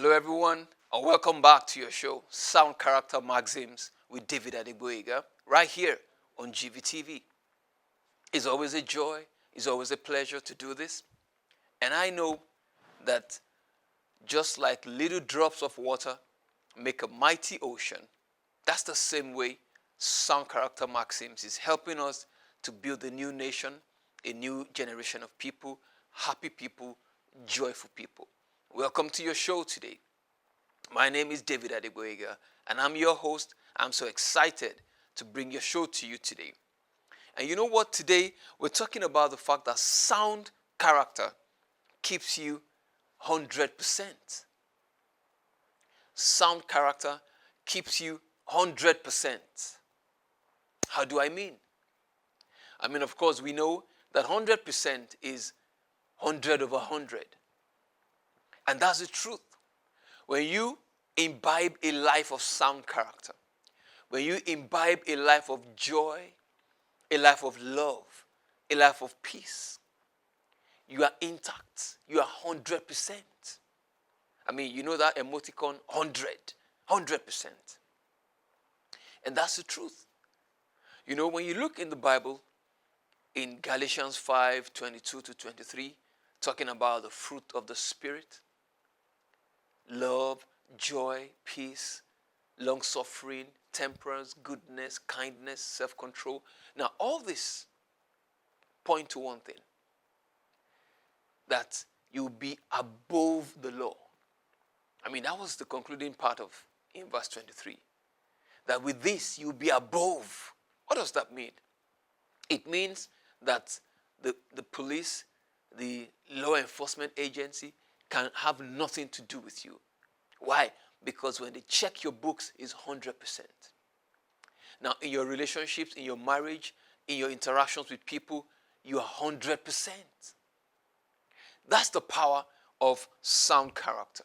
Hello everyone, and welcome back to your show, Sound Character Maxims with David ADEGBOYEGA, right here on GVTV. It's always a joy, it's always a pleasure to do this. And I know that just like little drops of water make a mighty ocean, that's the same way Sound Character Maxims is helping us to build a new nation, a new generation of people, happy people, joyful people. Welcome to your show today. My name is David ADEGBOYEGA, and I'm your host. I'm so excited to bring your show to you today. And you know what? Today, we're talking about the fact that sound character keeps you 100%. Sound character keeps you 100%. How do I mean? I mean, of course, we know that 100% is 100 over 100. And that's the truth. When you imbibe a life of sound character, when you imbibe a life of joy, a life of love, a life of peace, you are intact. You are 100%. I mean, you know that emoticon, 100%. And that's the truth. You know, when you look in the Bible, in Galatians 5:22-23, talking about the fruit of the Spirit, love, joy, peace, long-suffering, temperance, goodness, kindness, self-control. Now, all this point to one thing, that you'll be above the law. I mean, that was the concluding part of in verse 23. That with this, you'll be above. What does that mean? It means that the police, the law enforcement agency, can have nothing to do with you. Why? Because when they check your books, it's 100%. Now, in your relationships, in your marriage, in your interactions with people, you are 100%. That's the power of sound character.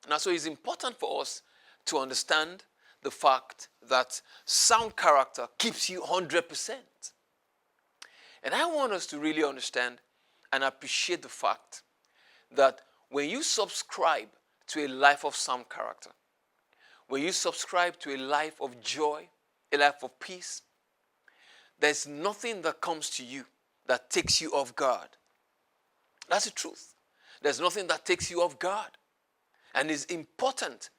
Now, so it's important for us to understand the fact that sound character keeps you 100%. And I want us to really understand and appreciate the fact that when you subscribe to a life of sound character, when you subscribe to a life of joy, a life of peace, there's nothing that comes to you that takes you off guard. That's the truth. There's nothing that takes you off guard. And it's important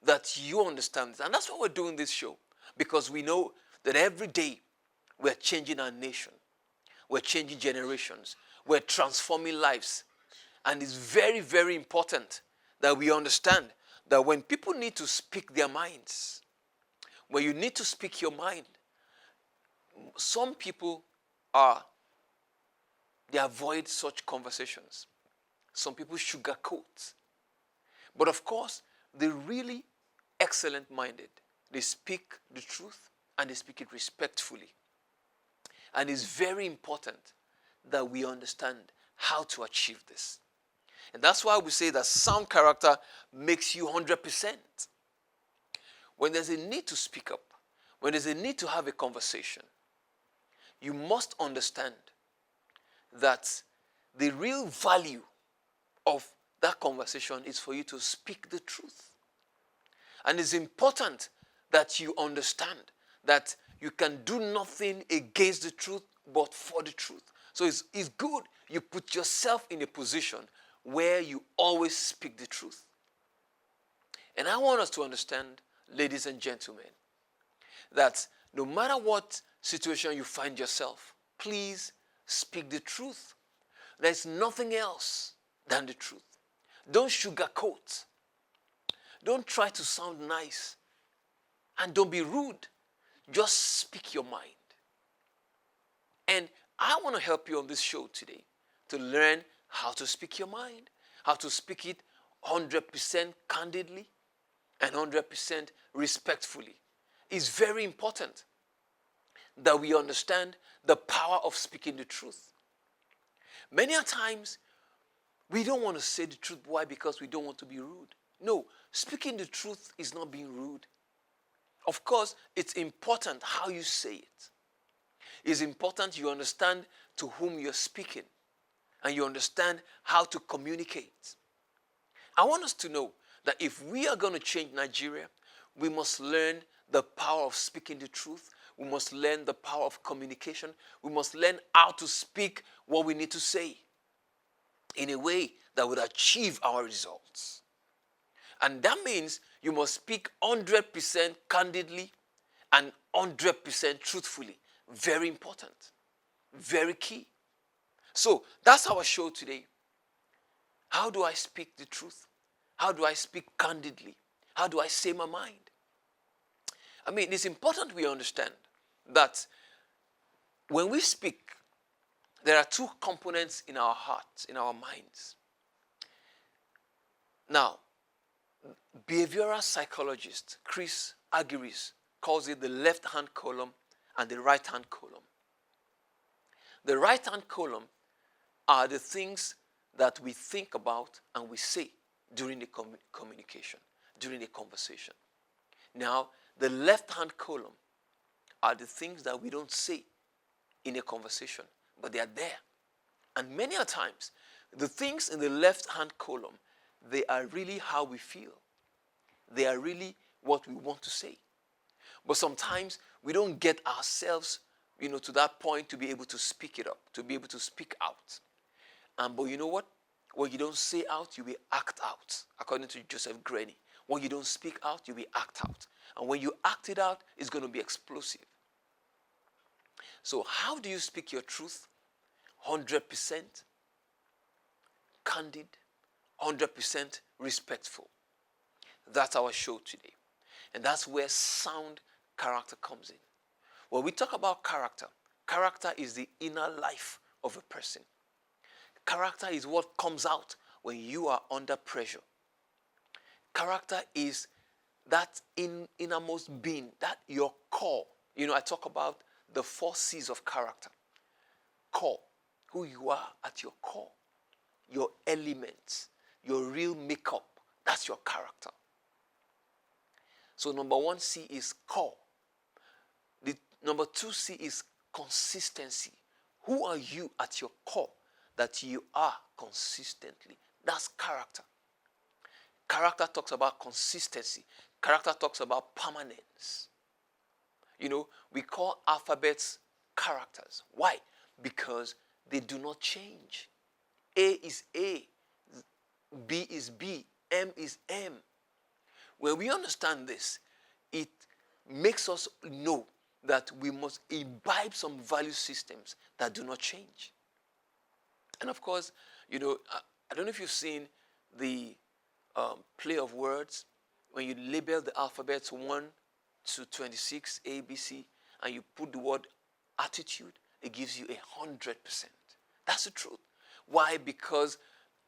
that you understand this. And that's why we're doing this show. Because we know that every day we're changing our nation. We're changing generations. We're transforming lives. And it's very, very important that we understand that when people need to speak their minds, when you need to speak your mind, some people they avoid such conversations. Some people sugarcoat. But of course, the really excellent-minded, they speak the truth and they speak it respectfully. And it's very important that we understand how to achieve this. And that's why we say that sound character makes you 100%. When there's a need to speak up, when there's a need to have a conversation, you must understand that the real value of that conversation is for you to speak the truth. And it's important that you understand that you can do nothing against the truth but for the truth. So it's good you put yourself in a position where you always speak the truth. And I want us to understand, ladies and gentlemen, that no matter what situation you find yourself, please speak the truth. There's nothing else than the truth. Don't sugarcoat. Don't try to sound nice. And don't be rude. Just speak your mind. And I want to help you on this show today to learn how to speak your mind, how to speak it 100% candidly and 100% respectfully. It's very important that we understand the power of speaking the truth. Many a times, we don't want to say the truth. Why? Because we don't want to be rude. No, speaking the truth is not being rude. Of course, it's important how you say it. It's important you understand to whom you're speaking and you understand how to communicate. I want us to know that if we are going to change Nigeria, we must learn the power of speaking the truth. We must learn the power of communication. We must learn how to speak what we need to say in a way that would achieve our results. And that means you must speak 100% candidly and 100% truthfully. Very important. Very key. So that's our show today. How do I speak the truth? How do I speak candidly? How do I say my mind? I mean, it's important we understand that when we speak, there are two components in our hearts, in our minds. Now, behavioral psychologist Chris Agiris calls it the left-hand column and the right-hand column. The right-hand column are the things that we think about and we say during the communication, during the conversation. Now, the left-hand column are the things that we don't say in a conversation, but they are there. And many a times, the things in the left-hand column, they are really how we feel. They are really what we want to say. But sometimes we don't get ourselves, to that point to be able to speak it up, to be able to speak out. But you know what? What you don't say out, you will act out, according to Joseph Granny. When you don't speak out, you will act out. And when you act it out, it's going to be explosive. So how do you speak your truth? 100% candid, 100% respectful. That's our show today. And that's where sound character comes in. When we talk about character, character is the inner life of a person. Character is what comes out when you are under pressure. Character is that innermost being, that your core. I talk about the 4 C's of character. Core, who you are at your core. Your elements, your real makeup, that's your character. So number 1 C is core. The number 2 C is consistency. Who are you at your core that you are consistently? That's character. Character talks about consistency. Character talks about permanence. We call alphabets characters. Why? Because they do not change. A is A, B is B, M is M. When we understand this, it makes us know that we must imbibe some value systems that do not change. And of course, I don't know if you've seen the play of words when you label the alphabets 1 to 26, A, B, C, and you put the word attitude, it gives you 100%. That's the truth. Why? Because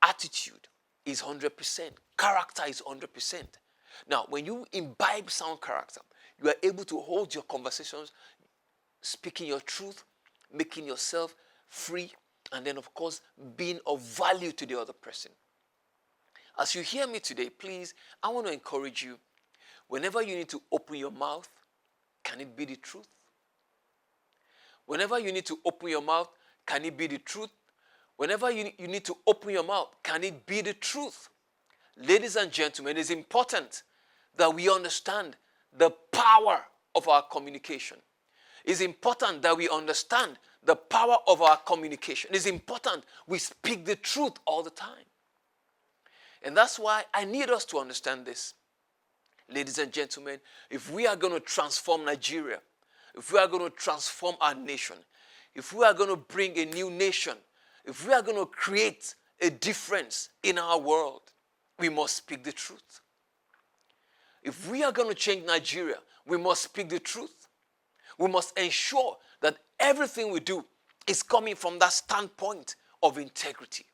attitude is 100%. Character is 100%. Now, when you imbibe sound character, you are able to hold your conversations, speaking your truth, making yourself free, and then, of course, being of value to the other person. As you hear me today, please, I want to encourage you, whenever you need to open your mouth, can it be the truth? Whenever you need to open your mouth, can it be the truth? Whenever you need to open your mouth, can it be the truth? Ladies and gentlemen, it is important that we understand the power of our communication. It's important that we understand the power of our communication. It's important we speak the truth all the time. And that's why I need us to understand this. Ladies and gentlemen, if we are going to transform Nigeria, if we are going to transform our nation, if we are going to bring a new nation, if we are going to create a difference in our world, we must speak the truth. If we are going to change Nigeria, we must speak the truth. We must ensure that everything we do is coming from that standpoint of integrity.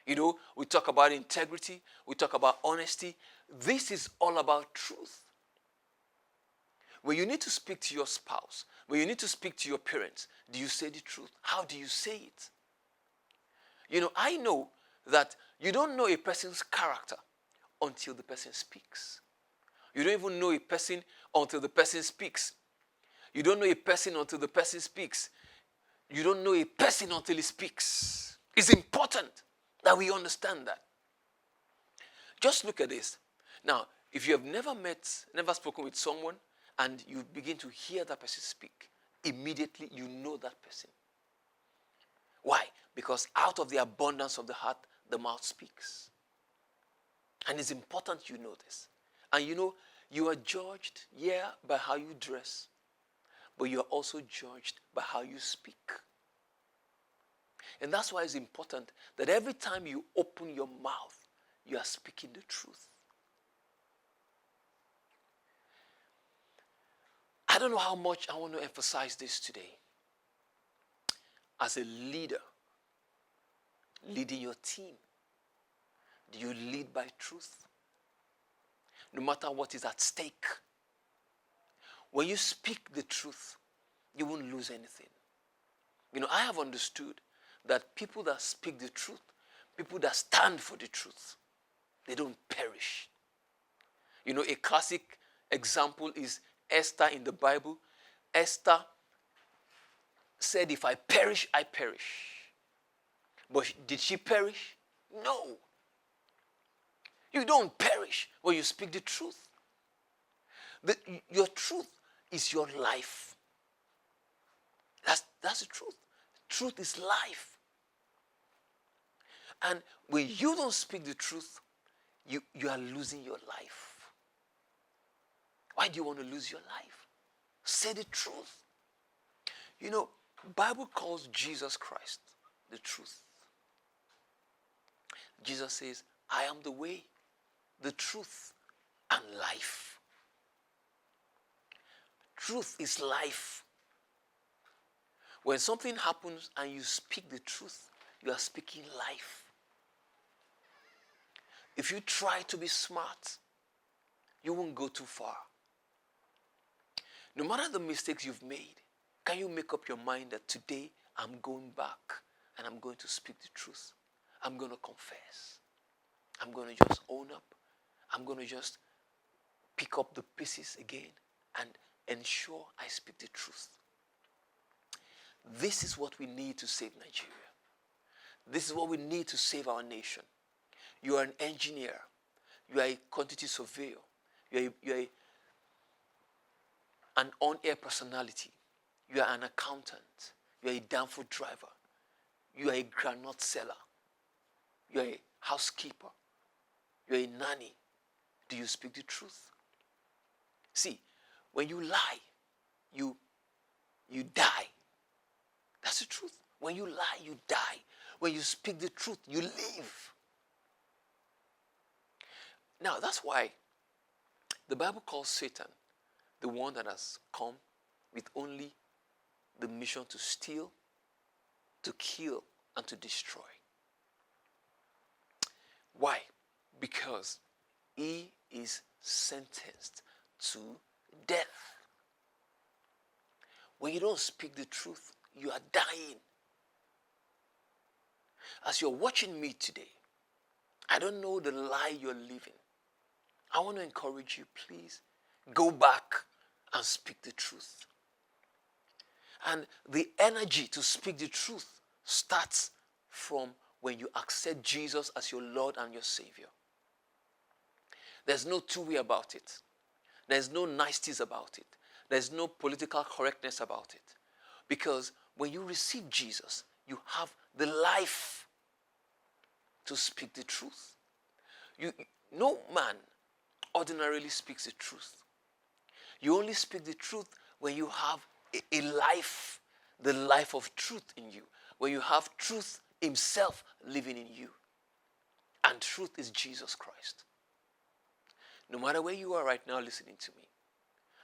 We talk about integrity, we talk about honesty. This is all about truth. When you need to speak to your spouse, when you need to speak to your parents, do you say the truth? How do you say it? I know that you don't know a person's character until the person speaks. You don't even know a person until the person speaks. You don't know a person until the person speaks. You don't know a person until he speaks. It's important that we understand that. Just look at this. Now, if you have never spoken with someone, and you begin to hear that person speak, immediately you know that person. Why? Because out of the abundance of the heart, the mouth speaks. And it's important you know this. And you know, you are judged, by how you dress, but you are also judged by how you speak. And that's why it's important that every time you open your mouth, you are speaking the truth. I don't know how much I want to emphasize this today. As a leader, leading your team, do you lead by truth? No matter what is at stake. When you speak the truth, you won't lose anything. You know, I have understood that people that speak the truth, people that stand for the truth, they don't perish. You know, a classic example is Esther in the Bible. Esther said, if I perish, I perish. But did she perish? No. You don't perish when you speak the truth. Your truth is your life. That's the truth. Truth is life. And when you don't speak the truth, you are losing your life. Why do you want to lose your life? Say the truth. You know, Bible calls Jesus Christ the truth. Jesus says, I am the way, the truth, and life. Truth is life. When something happens and you speak the truth, you are speaking life. If you try to be smart, you won't go too far. No matter the mistakes you've made, can you make up your mind that today I'm going back and I'm going to speak the truth? I'm going to confess. I'm going to just own up. I'm going to just pick up the pieces again and ensure I speak the truth. This is what we need to save Nigeria. This is what we need to save our nation. You are an engineer. You are a quantity surveyor. You are an on-air personality. You are an accountant. You are a downford driver. You are a granite seller. You are a housekeeper. You are a nanny. Do you speak the truth? See, when you lie, you die. That's the truth. When you lie, you die. When you speak the truth, you live. Now, that's why the Bible calls Satan the one that has come with only the mission to steal, to kill, and to destroy. Why? Because he is sentenced to death. When you don't speak the truth, you are dying. As you're watching me today, I don't know the lie you're living. I want to encourage you, please, go back and speak the truth. And the energy to speak the truth starts from when you accept Jesus as your Lord and your Savior. There's no two-way about it. There's no niceties about it. There's no political correctness about it. Because when you receive Jesus, you have the life to speak the truth. No man ordinarily speaks the truth. You only speak the truth when you have a life, the life of truth in you. When you have truth himself living in you. And truth is Jesus Christ. No matter where you are right now listening to me,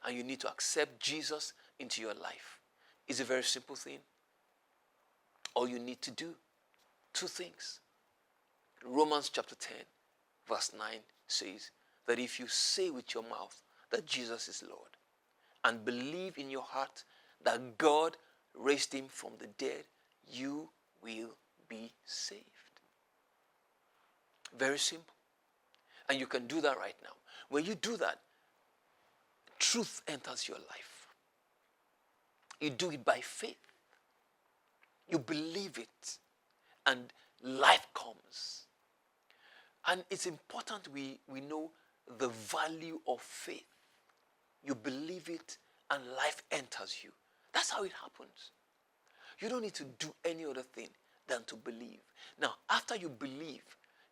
and you need to accept Jesus into your life, it's a very simple thing. All you need to do, two things. Romans chapter 10, verse 9 says that if you say with your mouth that Jesus is Lord, and believe in your heart that God raised him from the dead, you will be saved. Very simple. And you can do that right now. When you do that, truth enters your life. You do it by faith. You believe it. And life comes. And it's important we know the value of faith. You believe it and life enters you. That's how it happens. You don't need to do any other thing than to believe. Now, after you believe,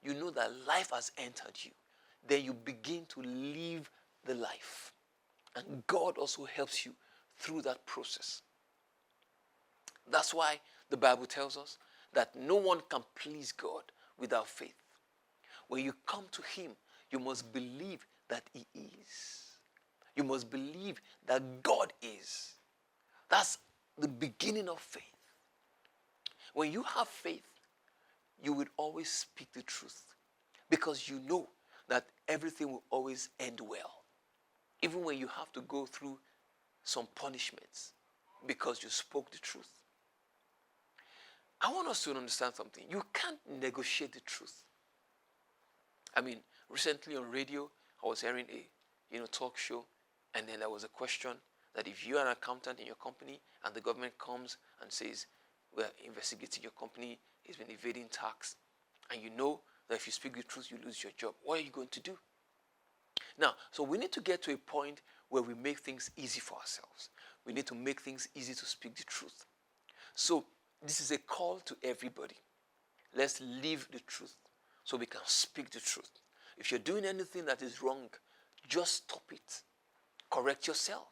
you know that life has entered you. Then you begin to live the life. And God also helps you through that process. That's why the Bible tells us that no one can please God without faith. When you come to him, you must believe that he is. You must believe that God is. That's the beginning of faith. When you have faith, you will always speak the truth because you know that everything will always end well. Even when you have to go through some punishments because you spoke the truth. I want us to understand something. You can't negotiate the truth. I mean, recently on radio, I was hearing a talk show, and then there was a question that if you're an accountant in your company and the government comes and says, we're investigating your company, it's been evading tax, and you know that if you speak the truth, you lose your job, what are you going to do? Now, so we need to get to a point where we make things easy for ourselves. We need to make things easy to speak the truth. So this is a call to everybody. Let's live the truth so we can speak the truth. If you're doing anything that is wrong, just stop it. Correct yourself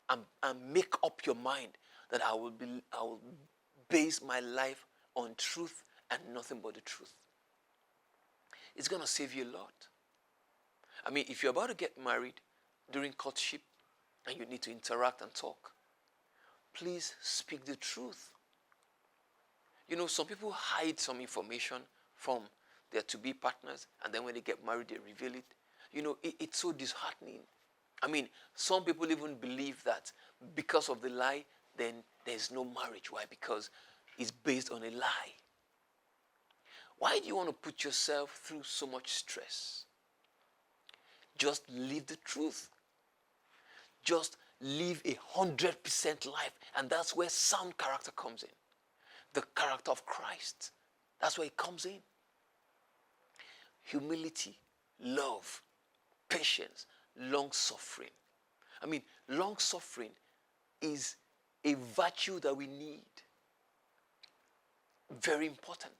and make up your mind that I will base my life on truth and nothing but the truth. It's going to save you a lot. I mean, if you're about to get married during courtship and you need to interact and talk, please speak the truth. You know, some people hide some information from their to-be partners, and then when they get married, they reveal it. You know, it's so disheartening. I mean, some people even believe that because of the lie, then there's no marriage. Why? Because it's based on a lie. Why do you want to put yourself through so much stress? Just live the truth. Just live 100% life. And that's where sound character comes in. The character of Christ. That's where it comes in. Humility, love, patience, long-suffering. I mean, long-suffering is a virtue that we need. Very important.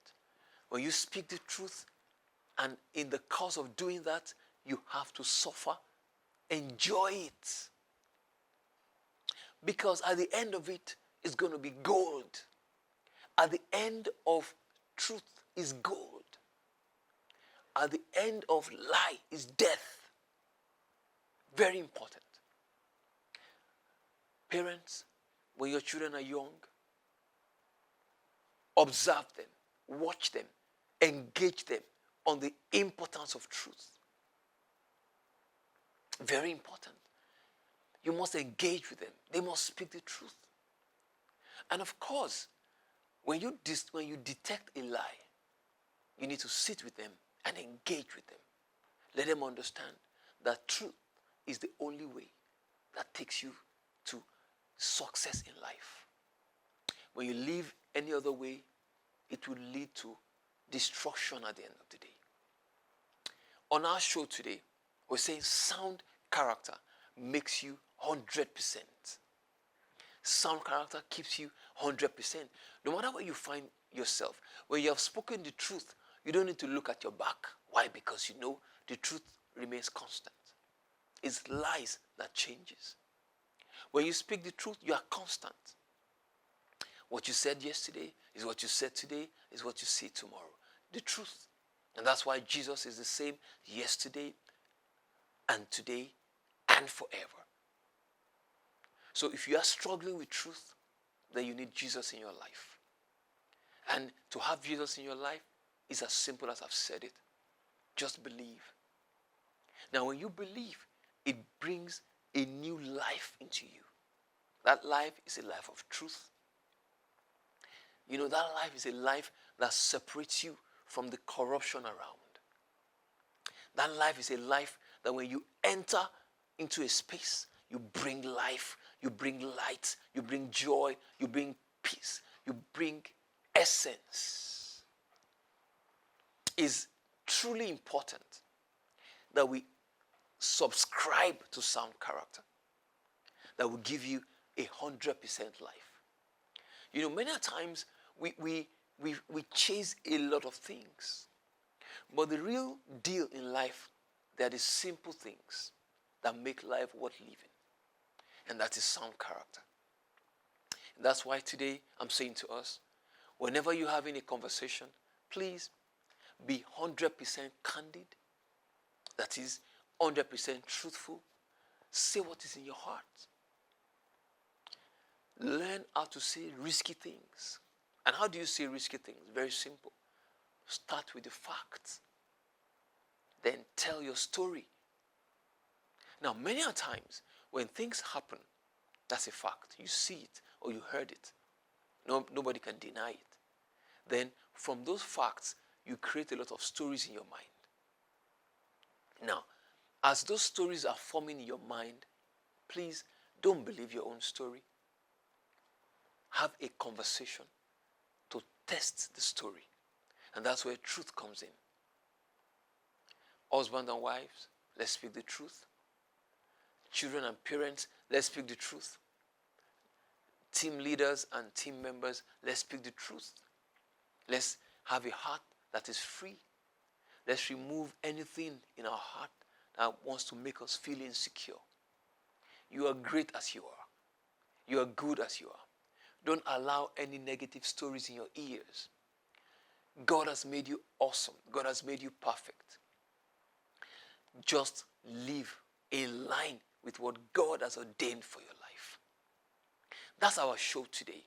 When you speak the truth, and in the course of doing that, you have to suffer. Enjoy it. Because at the end of it, it's going to be gold. At the end of truth is gold. At the end of lie is death. Very important. Parents, when your children are young, observe them, watch them, engage them on the importance of truth. Very important. You must engage with them. They must speak the truth. And of course, when you detect a lie, you need to sit with them and engage with them. Let them understand that truth is the only way that takes you to success in life. When you live any other way, it will lead to destruction at the end of the day. On our show today, we're saying sound character makes you 100%. Sound character keeps you 100%. No matter where you find yourself, when you have spoken the truth, you don't need to look at your back. Why? Because you know the truth remains constant. It's lies that changes. When you speak the truth, you are constant. What you said yesterday is what you said today, is what you say tomorrow. The truth. And that's why Jesus is the same yesterday and today and forever. So if you are struggling with truth, then you need Jesus in your life. And to have Jesus in your life is as simple as I've said it. Just believe. Now when you believe, it brings a new life into you. That life is a life of truth. You know, that life is a life that separates you from the corruption around. That life is a life that when you enter into a space, you bring life, you bring light, you bring joy, you bring peace, you bring essence. It's truly important that we subscribe to sound character that will give you 100% life. You know, many times we chase a lot of things, but the real deal in life, there are the simple things that make life worth living, and that is sound character. And that's why today I'm saying to us, whenever you're having a conversation, please be 100% candid. That is 100% truthful. Say what is in your heart. Learn how to say risky things. And how do you say risky things? Very simple. Start with the facts. Then tell your story. Now, many a times when things happen, that's a fact. You see it or you heard it. Nobody can deny it. Then from those facts, you create a lot of stories in your mind. Now, as those stories are forming in your mind, please don't believe your own story. Have a conversation to test the story. And that's where truth comes in. Husband and wives, let's speak the truth. Children and parents, let's speak the truth. Team leaders and team members, let's speak the truth. Let's have a heart that is free. Let's remove anything in our heart that wants to make us feel insecure. You are great as you are. You are good as you are. Don't allow any negative stories in your ears. God has made you awesome. God has made you perfect. Just live in line with what God has ordained for your life. That's our show today.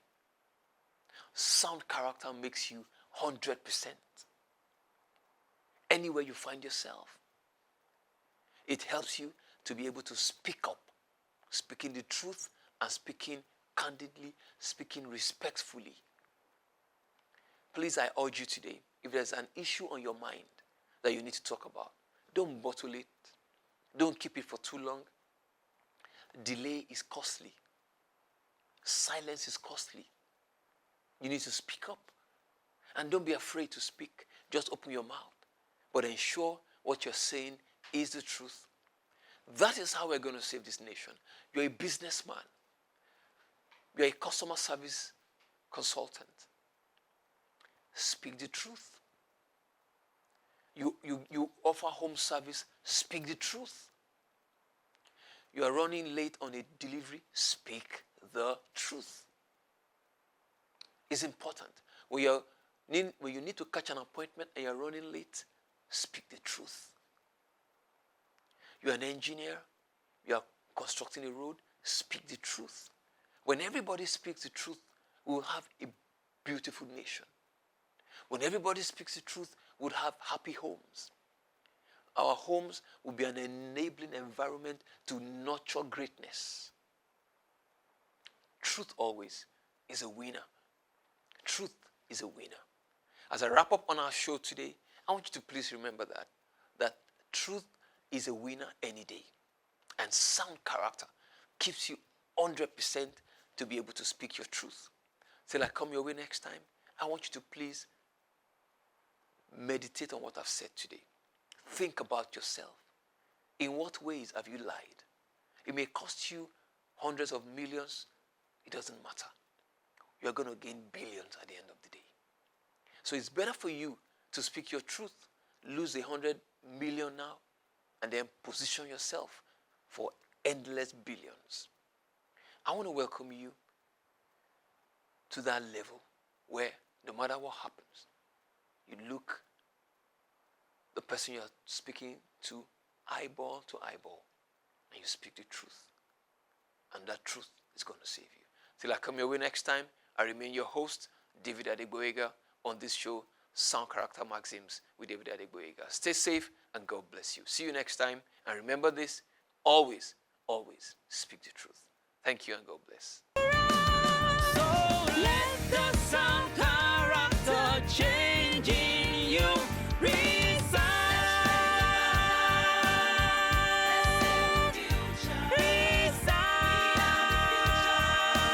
Sound character makes you 100%. Anywhere you find yourself, it helps you to be able to speak up, speaking the truth and speaking candidly, speaking respectfully. Please, I urge you today, if there's an issue on your mind that you need to talk about, don't bottle it. Don't keep it for too long. Delay is costly. Silence is costly. You need to speak up. And don't be afraid to speak. Just open your mouth. But ensure what you're saying is the truth. That is how we're going to save this nation. You're a businessman. You're a customer service consultant. Speak the truth. You offer home service. Speak the truth. You are running late on a delivery. Speak the truth. It's important. When you need to catch an appointment and you're running late, speak the truth. You're an engineer. You're constructing a road. Speak the truth. When everybody speaks the truth, we will have a beautiful nation. When everybody speaks the truth, we'll have happy homes. Our homes will be an enabling environment to nurture greatness. Truth always is a winner. Truth is a winner. As I wrap up on our show today, I want you to please remember that truth is a winner any day. And sound character keeps you 100% to be able to speak your truth. Till I come your way next time, I want you to please meditate on what I've said today. Think about yourself. In what ways have you lied? It may cost you hundreds of millions. It doesn't matter. You're going to gain billions at the end of the day. So it's better for you to speak your truth, lose 100 million now, and then position yourself for endless billions. I want to welcome you to that level where no matter what happens, you look the person you're speaking to eyeball, and you speak the truth. And that truth is going to save you. Till I come your way next time, I remain your host, David ADEGBOYEGA, on this show, Sound Character Maxims with David ADEGBOYEGA. Stay safe and God bless you. See you next time. And remember this, always, always speak the truth. Thank you and God bless. So let the sound